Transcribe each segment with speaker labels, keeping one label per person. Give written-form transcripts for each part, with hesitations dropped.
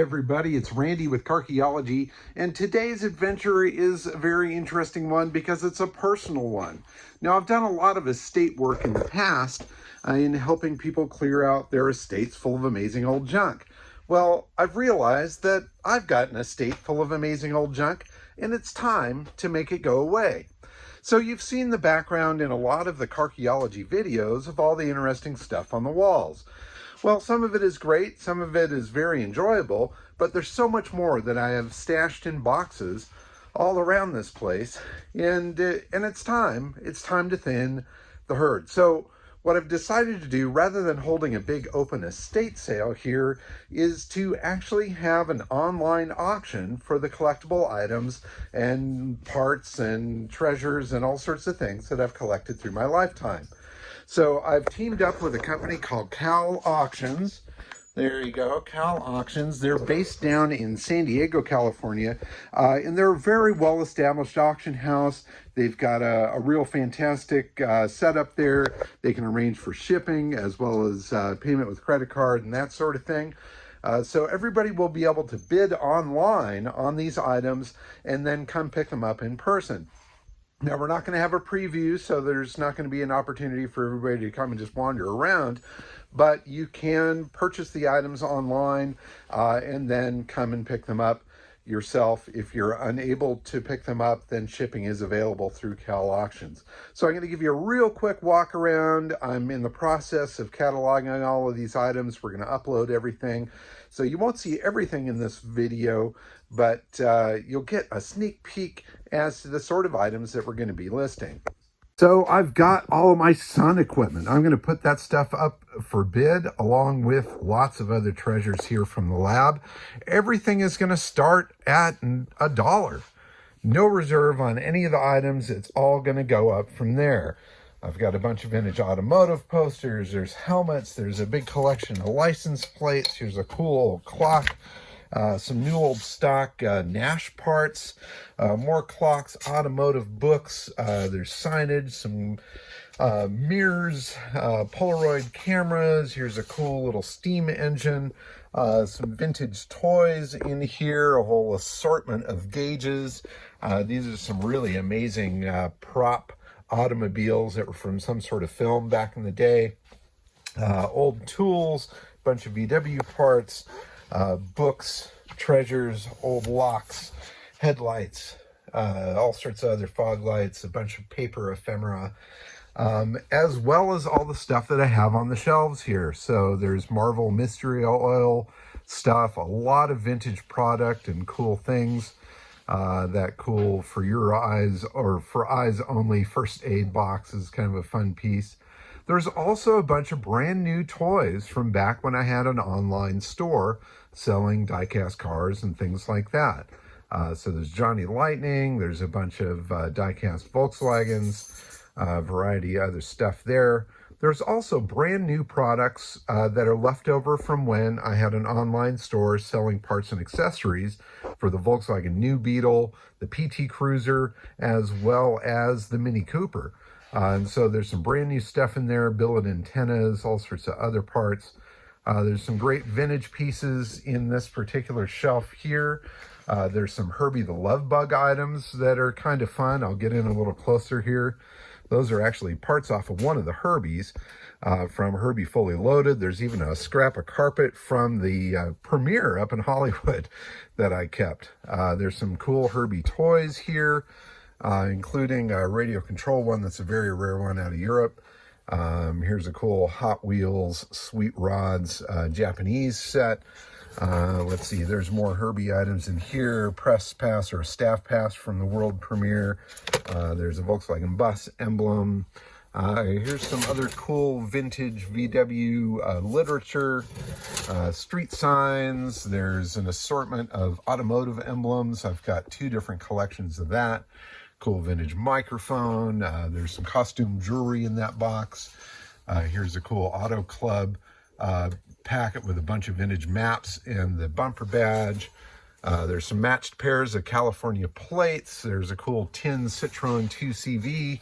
Speaker 1: everybody, it's Randy with Carchaeology, and today's adventure is a very interesting one because it's a personal one. Now, I've done a lot of estate work in the past in helping people clear out their estates full of amazing old junk. Well, I've realized that I've got an estate full of amazing old junk, and it's time to make it go away. So you've seen the background in a lot of the Carchaeology videos of all the interesting stuff on the walls. Well, some of it is great, some of it is very enjoyable, but there's so much more that I have stashed in boxes all around this place, and it's time to thin the herd. So what I've decided to do, rather than holding a big open estate sale here, is to actually have an online auction for the collectible items and parts and treasures and all sorts of things that I've collected through my lifetime. So I've teamed up with a company called Cal Auctions. There you go, Cal Auctions. They're based down in San Diego, California, and they're a very well-established auction house. They've got a real fantastic setup there. They can arrange for shipping as well as payment with credit card and that sort of thing. So everybody will be able to bid online on these items and then come pick them up in person. Now, we're not going to have a preview, so there's not going to be an opportunity for everybody to come and just wander around, but you can purchase the items online and then come and pick them up yourself. If you're unable to pick them up, then shipping is available through Cal Auctions. So I'm going to give you a real quick walk around. I'm in the process of cataloging all of these items. We're going to upload everything. So you won't see everything in this video, but you'll get a sneak peek as to the sort of items that we're going to be listing. So I've got all of my sun equipment. I'm going to put that stuff up for bid along with lots of other treasures here from the lab. Everything is going to start at $1. No reserve on any of the items. It's all going to go up from there. I've got a bunch of vintage automotive posters. There's helmets. There's a big collection of license plates. Here's a cool old clock. Some new old stock Nash parts, more clocks, automotive books, there's signage, some mirrors, Polaroid cameras. Here's a cool little steam engine, some vintage toys in here, a whole assortment of gauges. These are some really amazing prop automobiles that were from some sort of film back in the day. Old tools, bunch of VW parts, books, treasures, old locks, headlights, all sorts of other fog lights, a bunch of paper ephemera, as well as all the stuff that I have on the shelves here. So there's Marvel Mystery Oil stuff, a lot of vintage product and cool things. That cool for your eyes or for eyes only first aid box is kind of a fun piece. There's also a bunch of brand new toys from back when I had an online store selling die-cast cars and things like that. So there's Johnny Lightning, there's a bunch of die-cast Volkswagens, a variety of other stuff there. There's also brand new products that are left over from when I had an online store selling parts and accessories for the Volkswagen New Beetle, the PT Cruiser, as well as the Mini Cooper. And so there's some brand new stuff in there, billet antennas, all sorts of other parts. There's some great vintage pieces in this particular shelf here. There's some Herbie the Love Bug items that are kind of fun. I'll get in a little closer here. Those are actually parts off of one of the Herbies from Herbie Fully Loaded. There's even a scrap of carpet from the premiere up in Hollywood that I kept. There's some cool Herbie toys here, including a radio control one that's a very rare one out of Europe. Here's a cool Hot Wheels Sweet Rods Japanese set. Let's see, there's more Herbie items in here. Press pass or a staff pass from the world premiere. There's a Volkswagen bus emblem. Here's some other cool vintage VW literature, street signs. There's an assortment of automotive emblems. I've got 2 different collections of that. Cool vintage microphone. There's some costume jewelry in that box. Here's a cool Auto Club packet with a bunch of vintage maps and the bumper badge. There's some matched pairs of California plates. There's a cool tin Citroen 2CV,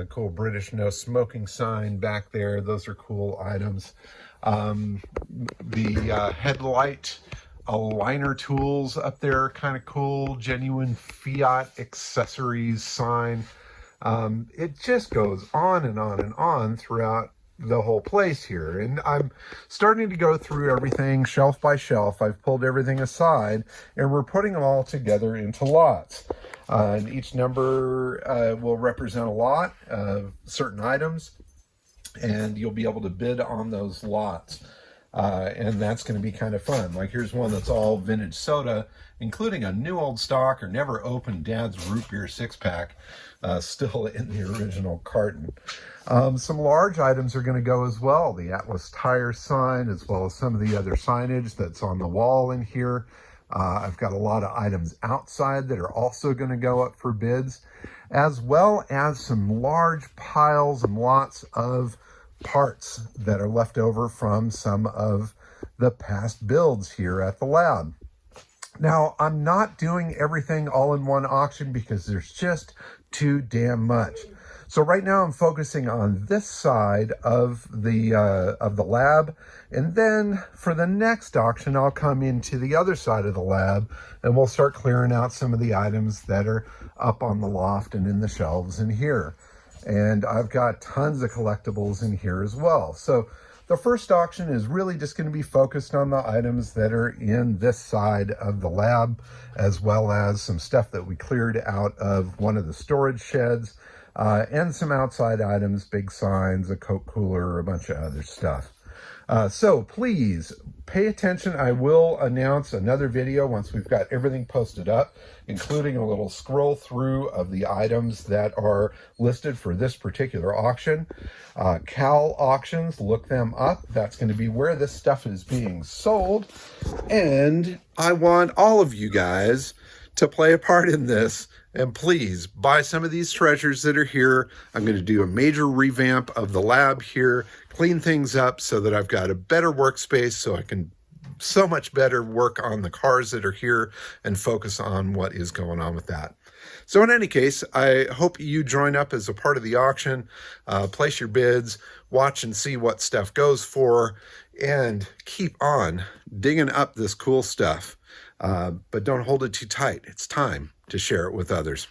Speaker 1: cool British no smoking sign back there. Those are cool items. The headlight aligner tools up there, kind of cool, genuine Fiat accessories sign. It just goes on and on and on throughout the whole place here. And I'm starting to go through everything shelf by shelf. I've pulled everything aside and we're putting them all together into lots. And each number will represent a lot of certain items, and you'll be able to bid on those lots. And that's going to be kind of fun. Like here's one that's all vintage soda, including a new old stock or never opened Dad's root beer 6-pack, still in the original carton. Some large items are going to go as well. The Atlas Tire sign, as well as some of the other signage that's on the wall in here. I've got a lot of items outside that are also going to go up for bids, as well as some large piles and lots of parts that are left over from some of the past builds here at the lab. Now, I'm not doing everything all in one auction because there's just too damn much. So right now I'm focusing on this side of the lab, and then for the next auction I'll come into the other side of the lab and we'll start clearing out some of the items that are up on the loft and in the shelves in here. And I've got tons of collectibles in here as well. So the first auction is really just going to be focused on the items that are in this side of the lab, as well as some stuff that we cleared out of one of the storage sheds, and some outside items, big signs, a Coke cooler, a bunch of other stuff. So please pay attention. I will announce another video once we've got everything posted up, including a little scroll through of the items that are listed for this particular auction. Cal Auctions, look them up. That's going to be where this stuff is being sold. And I want all of you guys to play a part in this. And please buy some of these treasures that are here. I'm going to do a major revamp of the lab here, clean things up so that I've got a better workspace so I can so much better work on the cars that are here and focus on what is going on with that. So in any case, I hope you join up as a part of the auction, place your bids, watch and see what stuff goes for, and keep on digging up this cool stuff. But don't hold it too tight. It's time to share it with others.